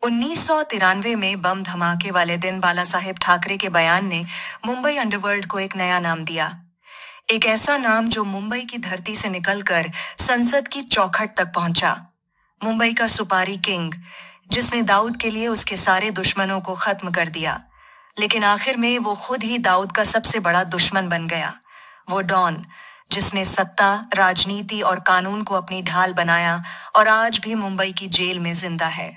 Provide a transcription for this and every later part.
1993 में बम धमाके वाले दिन बाला साहेब ठाकरे के बयान ने मुंबई अंडरवर्ल्ड को एक नया नाम दिया। एक ऐसा नाम जो मुंबई की धरती से निकलकर संसद की चौखट तक पहुंचा। मुंबई का सुपारी किंग, जिसने दाऊद के लिए उसके सारे दुश्मनों को खत्म कर दिया, लेकिन आखिर में वो खुद ही दाऊद का सबसे बड़ा दुश्मन बन गया। वो डॉन, जिसने सत्ता, राजनीति और कानून को अपनी ढाल बनाया और आज भी मुंबई की जेल में जिंदा है।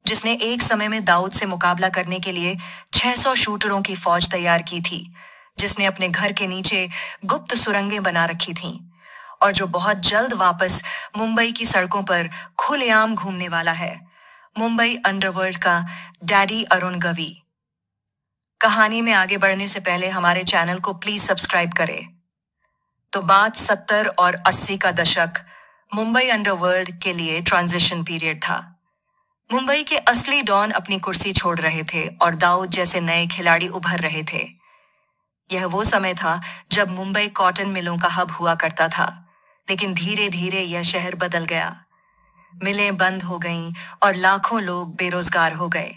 जिसने एक समय में दाऊद से मुकाबला करने के लिए 600 शूटरों की फौज तैयार की थी, जिसने अपने घर के नीचे गुप्त सुरंगें बना रखी थीं, और जो बहुत जल्द वापस मुंबई की सड़कों पर खुलेआम घूमने वाला है। मुंबई अंडरवर्ल्ड का डैडी अरुण गवी। कहानी में आगे बढ़ने से पहले हमारे चैनल को प्लीज सब्सक्राइब करें। तो बात 70 और 80 का दशक मुंबई अंडरवर्ल्ड के लिए ट्रांजिशन पीरियड था। मुंबई के असली डॉन अपनी कुर्सी छोड़ रहे थे और दाऊद जैसे नए खिलाड़ी उभर रहे थे। यह वो समय था जब मुंबई कॉटन मिलों का हब हुआ करता था, लेकिन धीरे धीरे यह शहर बदल गया। मिलें बंद हो गईं और लाखों लोग बेरोजगार हो गए।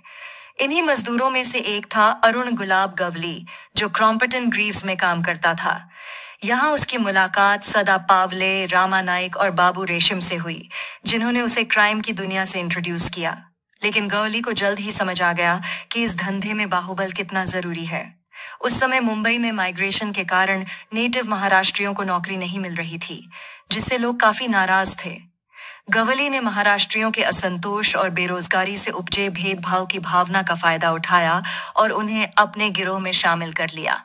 इन्हीं मजदूरों में से एक था अरुण गुलाब गवली, जो क्रॉम्पटन ग्रीव्स में काम करता था। यहाँ उसकी मुलाकात सदा पावले, रामा नाइक और बाबू रेशम से हुई, जिन्होंने उसे क्राइम की दुनिया से इंट्रोड्यूस किया। लेकिन गवली को जल्द ही समझ आ गया कि इस धंधे में बाहुबल कितना जरूरी है। उस समय मुंबई में माइग्रेशन के कारण नेटिव महाराष्ट्रियों को नौकरी नहीं मिल रही थी, जिससे लोग काफी नाराज थे। गवली ने महाराष्ट्रियों के असंतोष और बेरोजगारी से उपजे भेदभाव की भावना का फायदा उठाया और उन्हें अपने गिरोह में शामिल कर लिया।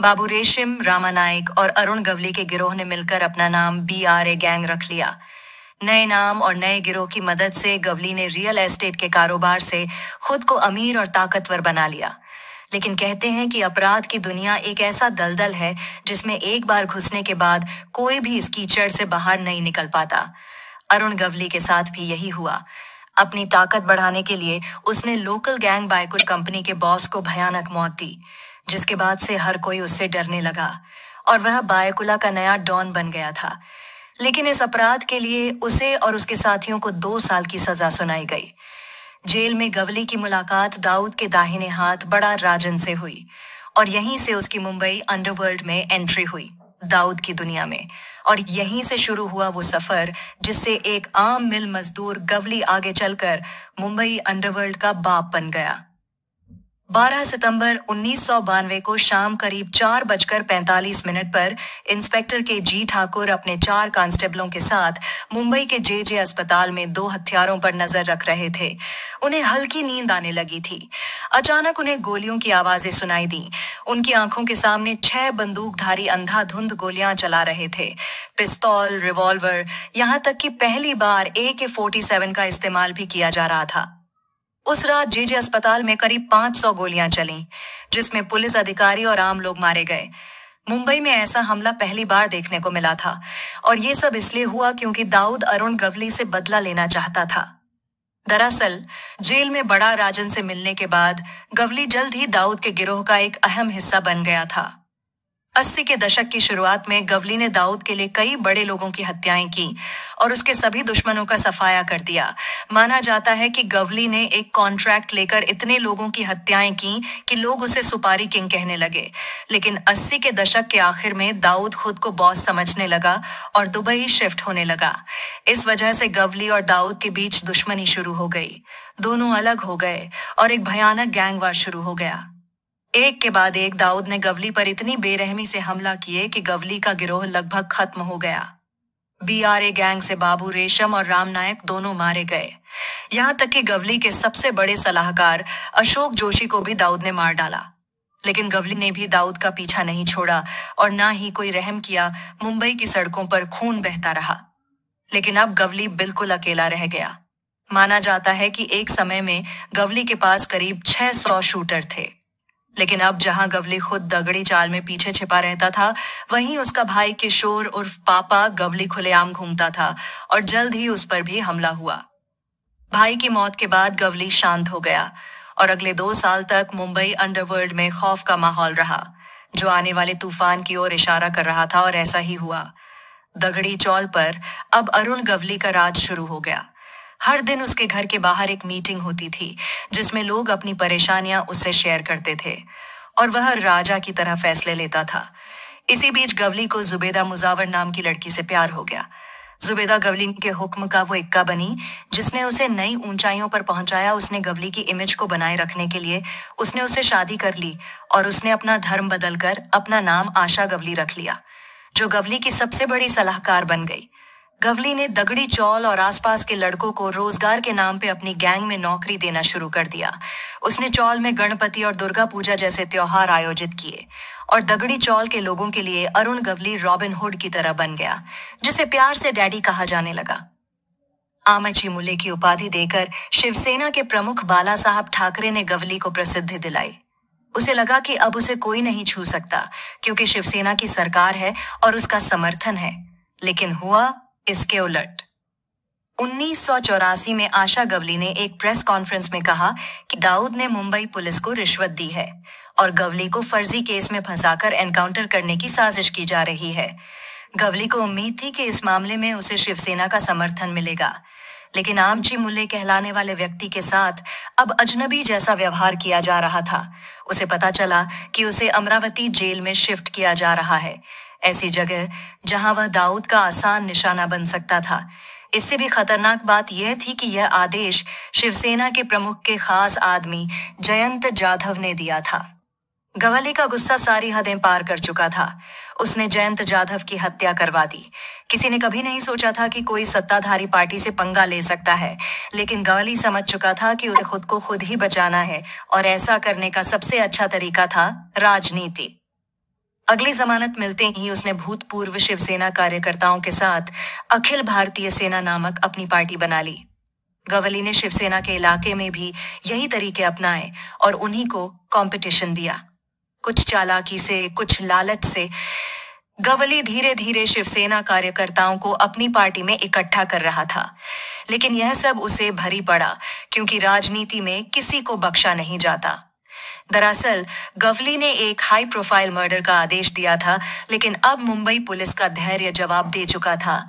बाबू रेशम, रामा नाइक और अरुण गवली के गिरोह ने मिलकर अपना नाम BRA गैंग रख लिया। नए नाम और नए गिरोह की मदद से गवली ने रियल एस्टेट के कारोबार से खुद को अमीर और ताकतवर बना लिया। लेकिन कहते हैं कि अपराध की दुनिया एक ऐसा दलदल है जिसमें एक बार घुसने के बाद कोई भी इस कीचड़ से बाहर नहीं निकल पाता। अरुण गवली के साथ भी यही हुआ। अपनी ताकत बढ़ाने के लिए उसने लोकल गैंग बायकुल कंपनी के बॉस को भयानक मौत दी, जिसके बाद से हर कोई उससे डरने लगा और वह बायकुला का नया डॉन बन गया था। लेकिन इस अपराध के लिए उसे और उसके साथियों को 2 साल की सजा सुनाई गई। जेल में गवली की मुलाकात दाऊद के दाहिने हाथ बड़ा राजन से हुई और यहीं से उसकी मुंबई अंडरवर्ल्ड में एंट्री हुई, दाऊद की दुनिया में। और यहीं से शुरू हुआ वो सफर जिससे एक आम मिल मजदूर गवली आगे चलकर मुंबई अंडरवर्ल्ड का बाप बन गया। 12 सितंबर 1992 को शाम करीब 4:45 पर इंस्पेक्टर KG ठाकुर अपने 4 कांस्टेबलों के साथ मुंबई के JJ अस्पताल में 2 हत्यारों पर नजर रख रहे थे। उन्हें हल्की नींद आने लगी थी। अचानक उन्हें गोलियों की आवाजें सुनाई दी। उनकी आंखों के सामने 6 बंदूकधारी अंधाधुंध गोलियां चला रहे थे। पिस्तौल, रिवॉल्वर, यहाँ तक कि पहली बार AK-47 का इस्तेमाल भी किया जा रहा था। उस रात JJ अस्पताल में करीब 500 गोलियां चलीं, जिसमें पुलिस अधिकारी और आम लोग मारे गए। मुंबई में ऐसा हमला पहली बार देखने को मिला था और ये सब इसलिए हुआ क्योंकि दाऊद अरुण गवली से बदला लेना चाहता था। दरअसल जेल में बड़ा राजन से मिलने के बाद गवली जल्द ही दाऊद के गिरोह का एक अहम हिस्सा बन गया था। 80 के दशक की शुरुआत में गवली ने दाऊद के लिए कई बड़े लोगों की हत्याएं की और उसके सभी दुश्मनों का सफाया कर दिया। माना जाता है कि गवली ने एक कॉन्ट्रैक्ट लेकर इतने लोगों की हत्याएं की कि लोग उसे सुपारी किंग कहने लगे। लेकिन 80 के दशक के आखिर में दाऊद खुद को बॉस समझने लगा और दुबई शिफ्ट होने लगा। इस वजह से गवली और दाऊद के बीच दुश्मनी शुरू हो गई। दोनों अलग हो गए और एक भयानक गैंगवार शुरू हो गया। एक के बाद एक दाऊद ने गवली पर इतनी बेरहमी से हमला किए कि गवली का गिरोह लगभग खत्म हो गया। BRA गैंग से बाबू रेशम और राम नायक दोनों मारे गए। यहाँ तक कि गवली के सबसे बड़े सलाहकार अशोक जोशी को भी दाऊद ने मार डाला। लेकिन गवली ने भी दाऊद का पीछा नहीं छोड़ा और ना ही कोई रहम किया। मुंबई की सड़कों पर खून बहता रहा। लेकिन अब गवली बिल्कुल अकेला रह गया। माना जाता है कि एक समय में गवली के पास करीब 600 शूटर थे। लेकिन अब जहां गवली खुद दगड़ी चाल में पीछे छिपा रहता था, वहीं उसका भाई किशोर उर्फ पापा गवली खुलेआम घूमता था और जल्द ही उस पर भी हमला हुआ। भाई की मौत के बाद गवली शांत हो गया और अगले 2 साल तक मुंबई अंडरवर्ल्ड में खौफ का माहौल रहा, जो आने वाले तूफान की ओर इशारा कर रहा था। और ऐसा ही हुआ। दगड़ी चौल पर अब अरुण गवली का राज शुरू हो गया। हर दिन उसके घर के बाहर एक मीटिंग होती थी जिसमें लोग अपनी परेशानियां उससे शेयर करते थे और वह राजा की तरह फैसले लेता था। इसी बीच गवली को जुबेदा मुजावर नाम की लड़की से प्यार हो गया। जुबेदा गवली के हुक्म का वो इक्का बनी जिसने उसे नई ऊंचाइयों पर पहुंचाया। उसने गवली की इमेज को बनाए रखने के लिए उसने उससे शादी कर ली और उसने अपना धर्म बदलकर अपना नाम आशा गवली रख लिया, जो गवली की सबसे बड़ी सलाहकार बन गई। गवली ने दगड़ी चौल और आसपास के लड़कों को रोजगार के नाम पे अपनी गैंग में नौकरी देना शुरू कर दिया। उसने चौल में गणपति और दुर्गा पूजा जैसे त्योहार आयोजित किए और दगड़ी चौल के लोगों के लिए अरुण गवली रॉबिन हुड की तरह बन गया, जिसे प्यार से डैडी कहा जाने लगा। आमची मुल्ले की उपाधि देकर शिवसेना के प्रमुख बाला साहब ठाकरे ने गवली को प्रसिद्धि दिलाई। उसे लगा कि अब उसे कोई नहीं छू सकता क्योंकि शिवसेना की सरकार है और उसका समर्थन है, लेकिन हुआ इसके उलट। 1984 में आशा गवली ने एक प्रेस कॉन्फ्रेंस में कहा कि दाऊद ने मुंबई पुलिस को रिश्वत दी है और गवली को फर्जी केस में फंसाकर एनकाउंटर करने की साजिश की जा रही है। गवली को उम्मीद थी कि इस मामले में उसे शिवसेना का समर्थन मिलेगा, लेकिन आमची मुल्ले कहलाने वाले व्यक्ति के साथ अब अजनबी जैसा व्यवहार किया जा रहा था। उसे पता चला कि उसे अमरावती जेल में शिफ्ट किया जा रहा है, ऐसी जगह जहां वह दाऊद का आसान निशाना बन सकता था। इससे भी खतरनाक बात यह थी कि यह आदेश शिवसेना के प्रमुख के खास आदमी जयंत जाधव ने दिया था। गवली का गुस्सा सारी हदें पार कर चुका था। उसने जयंत जाधव की हत्या करवा दी। किसी ने कभी नहीं सोचा था कि कोई सत्ताधारी पार्टी से पंगा ले सकता है, लेकिन गवली समझ चुका था कि उसे खुद को खुद ही बचाना है और ऐसा करने का सबसे अच्छा तरीका था राजनीति। अगली जमानत मिलते ही उसने भूतपूर्व शिवसेना कार्यकर्ताओं के साथ अखिल भारतीय सेना नामक अपनी पार्टी बना ली। गवली ने शिवसेना के इलाके में भी यही तरीके अपनाए और उन्हीं को कंपटीशन दिया। कुछ चालाकी से, कुछ लालच से गवली धीरे धीरे शिवसेना कार्यकर्ताओं को अपनी पार्टी में इकट्ठा कर रहा था, लेकिन यह सब उसे भारी पड़ा क्योंकि राजनीति में किसी को बख्शा नहीं जाता। दरअसल गवली ने एक हाई प्रोफाइल मर्डर का आदेश दिया था, लेकिन अब मुंबई पुलिस का धैर्य जवाब दे चुका था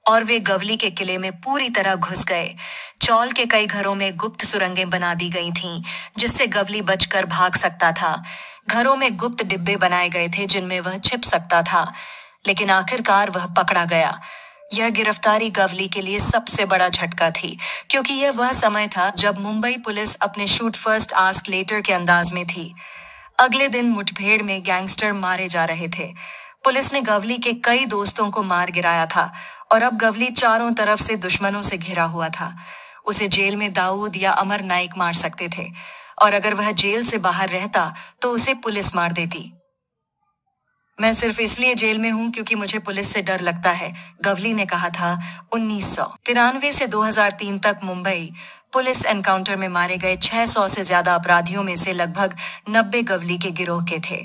और वे गवली के किले में पूरी तरह घुस गए। चौल के कई घरों में गुप्त सुरंगें बना दी गई थीं, जिससे गवली बचकर भाग सकता था। घरों में गुप्त डिब्बे बनाए गए थे जिनमें वह छिप सकता था, लेकिन आखिरकार वह पकड़ा गया। यह गिरफ्तारी गवली के लिए सबसे बड़ा झटका थी, क्योंकि यह वह समय था जब मुंबई पुलिस अपने शूट फर्स्ट आस्क लेटर के अंदाज में थी। अगले दिन मुठभेड़ में गैंगस्टर मारे जा रहे थे। पुलिस ने गवली के कई दोस्तों को मार गिराया था और अब गवली चारों तरफ से दुश्मनों से घिरा हुआ था। उसे जेल में दाऊद या अमर नाइक मार सकते थे और अगर वह जेल से बाहर रहता तो उसे पुलिस मार देती। मैं सिर्फ इसलिए जेल में हूं क्योंकि मुझे पुलिस से डर लगता है, गवली ने कहा था। 1993 से 2003 तक मुंबई पुलिस एनकाउंटर में मारे गए 600 से ज्यादा अपराधियों में से लगभग 90 गवली के गिरोह के थे।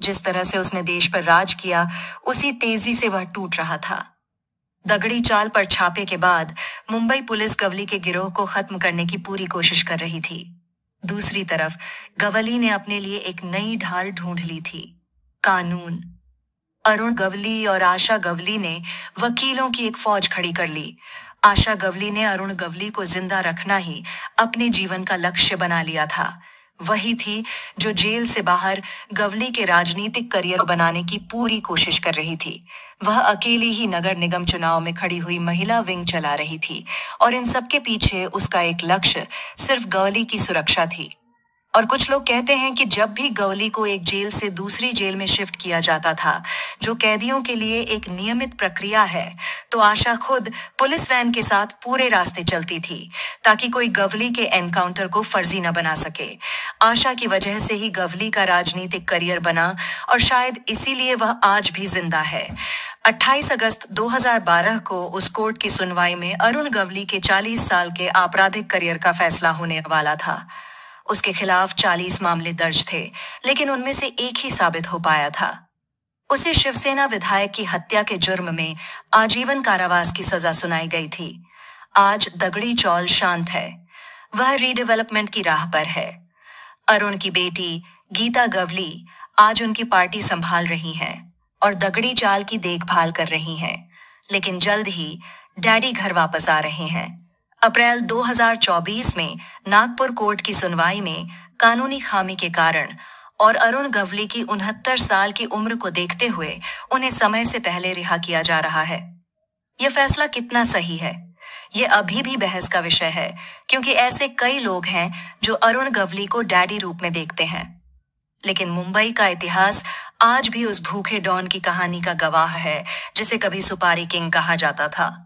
जिस तरह से उसने देश पर राज किया, उसी तेजी से वह टूट रहा था। दगड़ी चाल पर छापे के बाद मुंबई पुलिस गवली के गिरोह को खत्म करने की पूरी कोशिश कर रही थी। दूसरी तरफ गवली ने अपने लिए एक नई ढाल ढूंढ ली थी, कानून। अरुण गवली और आशा गवली ने वकीलों की एक फौज खड़ी कर ली। आशा गवली ने अरुण गवली को जिंदा रखना ही अपने जीवन का लक्ष्य बना लिया था। वही थी जो जेल से बाहर गवली के राजनीतिक करियर बनाने की पूरी कोशिश कर रही थी। वह अकेली ही नगर निगम चुनाव में खड़ी हुई महिला विंग चला रही थी और इन सबके पीछे उसका एक लक्ष्य सिर्फ गवली की सुरक्षा थी। और कुछ लोग कहते हैं कि जब भी गवली को एक जेल से दूसरी जेल में शिफ्ट किया जाता था, जो कैदियों के लिए एक नियमित प्रक्रिया है, तो आशा खुद पुलिस वैन के साथ पूरे रास्ते चलती थी ताकि कोई गवली के एनकाउंटर को फर्जी न बना सके। आशा की वजह से ही गवली का राजनीतिक करियर बना और शायद इसीलिए वह आज भी जिंदा है। 28 अगस्त 2012 को उस कोर्ट की सुनवाई में अरुण गवली के 40 साल के आपराधिक करियर का फैसला होने वाला था। उसके खिलाफ 40 मामले दर्ज थे, लेकिन उनमें से एक ही साबित हो पाया था। उसे शिवसेना विधायक की हत्या के जुर्म में आजीवन कारावास की सजा सुनाई गई थी। आज दगड़ी चौल शांत है, वह रीडेवलपमेंट की राह पर है। अरुण की बेटी गीता गवली आज उनकी पार्टी संभाल रही हैं और दगड़ी चाल की देखभाल कर रही हैं, लेकिन जल्द ही डैडी घर वापस आ रहे हैं। अप्रैल 2024 में नागपुर कोर्ट की सुनवाई में कानूनी खामी के कारण और अरुण गवली की 69 साल की उम्र को देखते हुए उन्हें समय से पहले रिहा किया जा रहा है। यह फैसला कितना सही है, ये अभी भी बहस का विषय है, क्योंकि ऐसे कई लोग हैं जो अरुण गवली को डैडी रूप में देखते हैं। लेकिन मुंबई का इतिहास आज भी उस भूखे डॉन की कहानी का गवाह है जिसे कभी सुपारी किंग कहा जाता था।